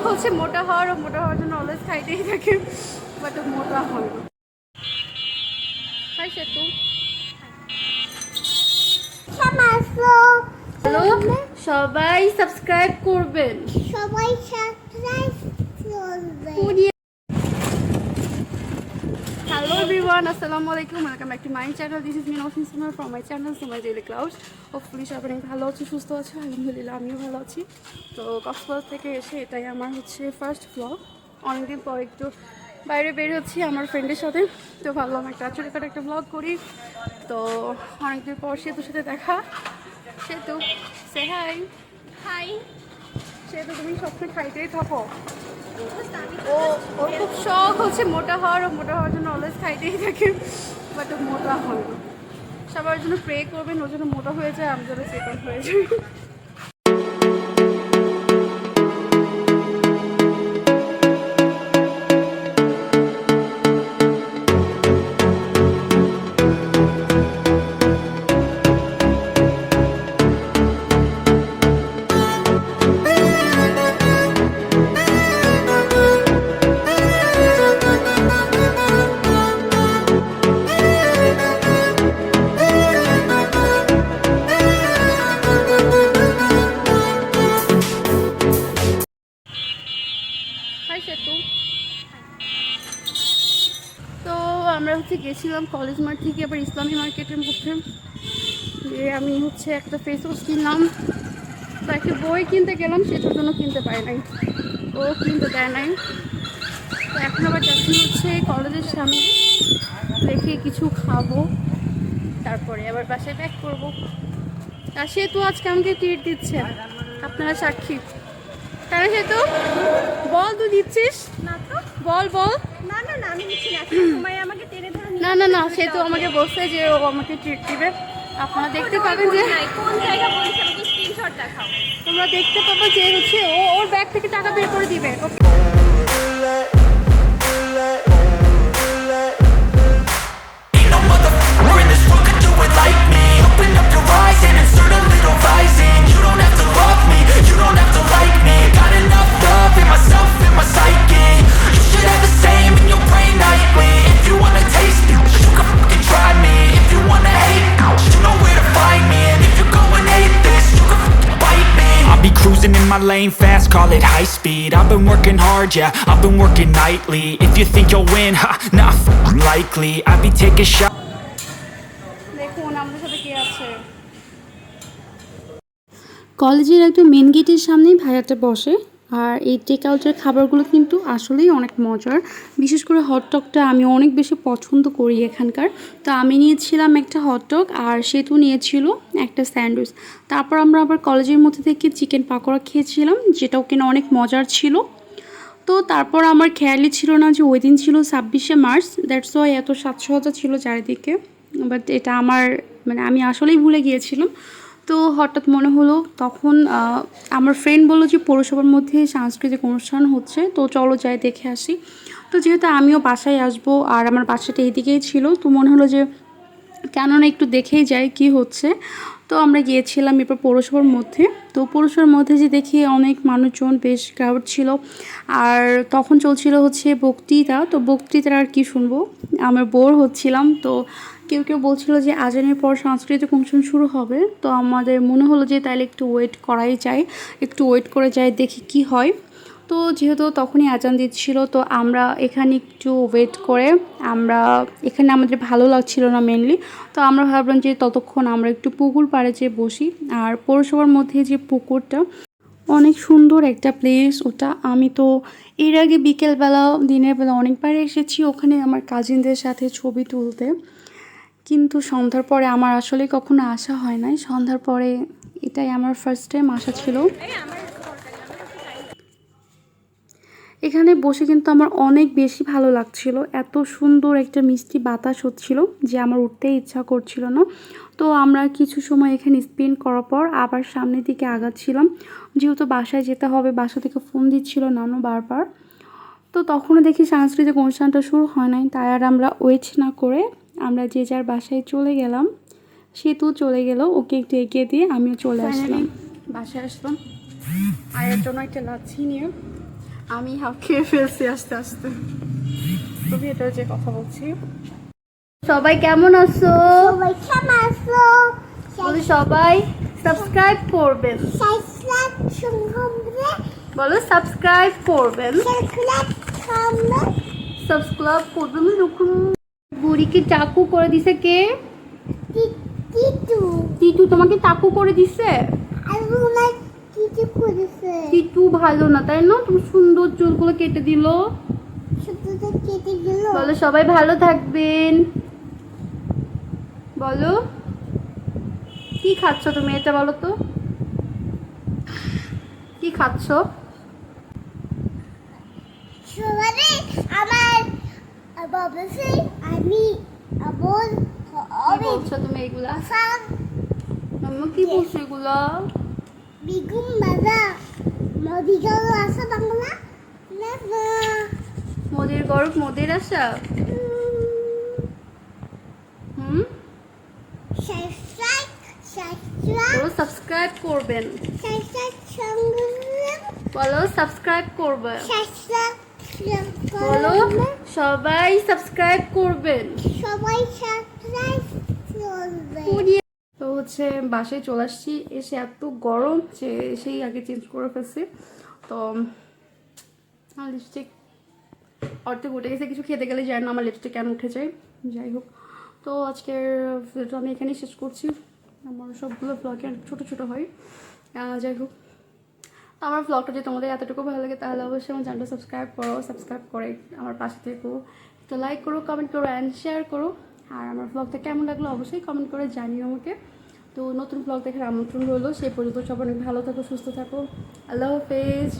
হচ্ছে মোটা হওয়ার জন্য অলওয়েজ খাইতেই থাকে, বাট মোটা হয় না। হাই সেতু, হ্যালো, সবাই সাবস্ক্রাইব করবেন, সবাই সাবস্ক্রাইব করবে। হ্যালো এভরিওয়ান, আসসালামু আলাইকুম, welcome back to my channel. This is me Nowshin Sumar from my channel Sumai daily clouds. Hopefully সবাই অনেক ভালো আছে, সুস্থ আছে, আলহামদুলিল্লাহ আমিও ভালো আছি। তো কক্সবাজার থেকে এসে এটাই আমার হচ্ছে ফার্স্ট ব্লগ। অনেকদিন পর একটু বাইরে বের হচ্ছি আমার ফ্রেন্ডের সাথে, তো ভাবলাম একটা ছোটোখাটো একটা ব্লগ করি। তো অনেকদিন পর সেতুর সাথে দেখা। সেতু, সে হাই। হাই। সেতু, তুমি সবসময় খাইতেই থাকো। ওর খুব শখ হচ্ছে মোটা হওয়ার জন্য অলওয়েজ খাইতেই থাকে, বাট মোটা হয় না। সবার জন্য প্রে করবেন, ওর জন্য মোটা হয়ে যায়, আমি যেন চেকন হয়ে যাই। হাই সেতু। তো আমরা হচ্ছে গেছিলাম কলেজ মাঠ থেকে আবার ইসলামী মার্কেটের মধ্যে, যে আমি হচ্ছে একটা ফেস ওয়াশ কিনলাম। তো একটা বই কিনতে গেলাম, সেটার জন্য কিনতে পারি নাই, ও কিনতে দেয় নাই। তো এখন আবার যাচ্ছি হচ্ছে কলেজের সামনে, দেখে কিছু খাবো, তারপরে আবার বাসায় ব্যাক করবো। আর সেতু আজকে আমাকে ট্রিট দিচ্ছে, আপনারা সাক্ষী। তাই না সেতু? বল, তুই দিচ্ছিস না তো, বল বল। না না না, আমি নিচ্ছি না। তোমায় আমাকে টেনে ধরে নিয়ে না না না, সেতু আমাকে বলছে যে ও আমাকে ট্রিট দিবে। আপনারা দেখতে পাবেন যে, কোন জায়গা বলছে, আমাকে স্ক্রিনশট দেখাও। তোমরা দেখতে পাবো যে হচ্ছে ও ওর ব্যাগ থেকে টাকা বের করে দিবে। Ain't no motherfucker in this world could do it like me. Open up your eyes and insert a little rising. You don't have to love me, you don't have to like me. Got enough love in myself, in my psyche. You should have the same in your brain nightly. If you wanna taste me, you can fucking try me. If you wanna hate, you know where to find me. And if you're going hate this, you can fucking bite me. I'll be cruising in my lane fast, call it high speed. I've been working hard, yeah, I've been working nightly. If you think you'll win, ha, not fucking likely. I be taking shots. দেখুন আমাদের সাথে কে আছে। কলেজের একদম main গেটের সামনেই ভাইয়াটা বসে। আর এই টেক আউটের খাবারগুলো কিন্তু আসলেই অনেক মজার, বিশেষ করে হটডগটা আমি অনেক বেশি পছন্দ করি এখানকার। তো আমি নিয়েছিলাম একটা হটডগ, আর সেতু নিয়েছিল একটা স্যান্ডউইচ। তারপর আমরা আবার কলেজের মধ্যে থেকে চিকেন পাকোড়া খেয়েছিলাম, যেটাও কিনা অনেক মজার ছিল। তো তারপর আমার খেয়ালই ছিল না যে ওই দিন ছিল 26শে মার্চ, দ্যাটস ওয়াই এত সাজসজ্জা ছিল চারিদিকে। বাট এটা আমার আমি আসলেই ভুলে গিয়েছিলাম। তো হঠাৎ মনে হলো তখন, আমার ফ্রেন্ড বললো যে পৌরসভার মধ্যে সাংস্কৃতিক অনুষ্ঠান হচ্ছে, তো চলো যাই দেখে আসি। তো যেহেতু আমিও বাসায় আসবো আর আমার বাসাটা এইদিকেই ছিল, তো মনে হলো যে কেননা একটু দেখেই যাই কি হচ্ছে। তো আমরা গিয়েছিলাম এরপর পৌরসভার মধ্যে। তো পৌরসভার মধ্যে যে দেখি অনেক মানুষজন, বেশ ক্রাউড ছিল। আর তখন চলছিল হচ্ছে বক্তৃতা। তো বক্তৃতার আর কি শুনবো, আমার বোর হচ্ছিলাম। তো কেউ কেউ বলছিল যে আজানের পর সাংস্কৃতিক অনুষ্ঠান শুরু হবে। তো আমাদের মনে হলো যে তাইলে একটু ওয়েট করাই যায়, একটু ওয়েট করে যাই, দেখি কি হয়। তো যেহেতু তখনই আজান দিচ্ছিল, তো আমরা এখানে একটু ওয়েট করে, আমরা এখানে আমাদের ভালো লাগছিল না মেনলি। তো আমরা ভাবলাম যে ততক্ষণ আমরা একটু পুকুর পাড়ে যেয়ে বসি। আর পৌরসভার মধ্যে যে পুকুরটা, অনেক সুন্দর একটা প্লেস ওটা। আমি তো এর আগে বিকেলবেলা, দিনের বেলা অনেকবার এসেছি ওখানে আমার কাজিনদের সাথে ছবি তুলতে, কিন্তু সন্ধ্যার পরে আমার আসলে কখনো আসা হয় নাই। সন্ধ্যার পরে এটাই আমার ফার্স্ট টাইম আসা ছিল। এখানে বসে কিন্তু আমার অনেক বেশি ভালো লাগছিল, এত সুন্দর একটা মিষ্টি বাতাস হচ্ছিল যে আমার উঠতেই ইচ্ছা করছিল না। তো আমরা কিছু সময় এখানে স্পেন্ড করার পর আবার সামনের দিকে আগাচ্ছিলাম, যেহেতু বাসায় যেতে হবে। বাসা থেকে ফোন দিচ্ছিল নানু বারবার। তো তখনও দেখি সাংস্কৃতিক অনুষ্ঠানটা শুরু হয় নাই, তাই আর আমরা ওয়েট না করে আমরা যে যার বাসায় চলে গেলাম। সেতু চলে গেল, ওকে একটু এগিয়ে দিয়ে আমিও চলে আসলাম। বাসায় আসলাম আয়ের জন্য একটা লাচ্ছি নিয়ে। আমি হাফ খেয়ে ফেলছি আস্তে আস্তে। তুমি এটা যে কথা বলছি। সবাই কেমন আছো? সবাই কেমন আছো? বলো সবাই সাবস্ক্রাইব করবেন। সাবস্ক্রাইব করবে। বলো সাবস্ক্রাইব করবেন। সাবস্ক্রাইব করবে। সাবস্ক্রাইব করবেন। এরকম বুড়িকে চাকু করে দিছে কে? টিটু টিটু তোমাকে চাকু করে দিছে? আর ওনার টিটু করেছে। টিটু ভালো না তাই না? তুমি সুন্দর চুলগুলো কেটে দিল। শুধুটা কেটে গেল। বলো সবাই ভালো থাকবেন। বলো কি খাচ্ছ তুমি, এটা বলো তো কি খাচ্ছ? সবাই আমার বাবাসে আমি আবার কি বলছো তুমি এগুলা? সার মাম্মা কি বলছো এগুলা? বিগুম বাজা মদিগাল আসা বাংলা না না মোদের গরব মোদের আশা। হুম সাবস্ক্রাইব বলো সাবস্ক্রাইব করবেন। বলো সাবস্ক্রাইব করবে। বলো সবাই সাবস্ক্রাইব করবেন। সবাই সাবস্ক্রাইব করবে। তো হচ্ছে বাসায় চলে আসছি, এসে এত গরম যে সেই আগে চেঞ্জ করে ফেলছি। তো লিপস্টিক অর্ধেক উঠে গেছে, কিছু খেতে গেলে যায় না আমার লিপস্টিক কেন উঠে যায়। যাই হোক, তো আজকের ভিডিওটা আমি এখানেই শেষ করছি। আমার সবগুলো ব্লগে ছোটো ছোটো হয়। যাই হোক, আমার ব্লগটা যদি তোমাদের এতটুকু ভালো লাগে তাহলে অবশ্যই আমার চ্যানেলটা সাবস্ক্রাইব করো। সাবস্ক্রাইব করে আমার পাশে থেকো, তো লাইক করো, কমেন্ট করো অ্যান্ড শেয়ার করো। আর আমার ব্লগটা কেমন লাগলো অবশ্যই কমেন্ট করে জানিও আমাকে। তো নতুন ব্লগ দেখার আমন্ত্রণ রইলো। সেই পর্যন্ত সবাই অনেক ভালো থাকো, সুস্থ থাকো। আল্লাহ হাফেজ।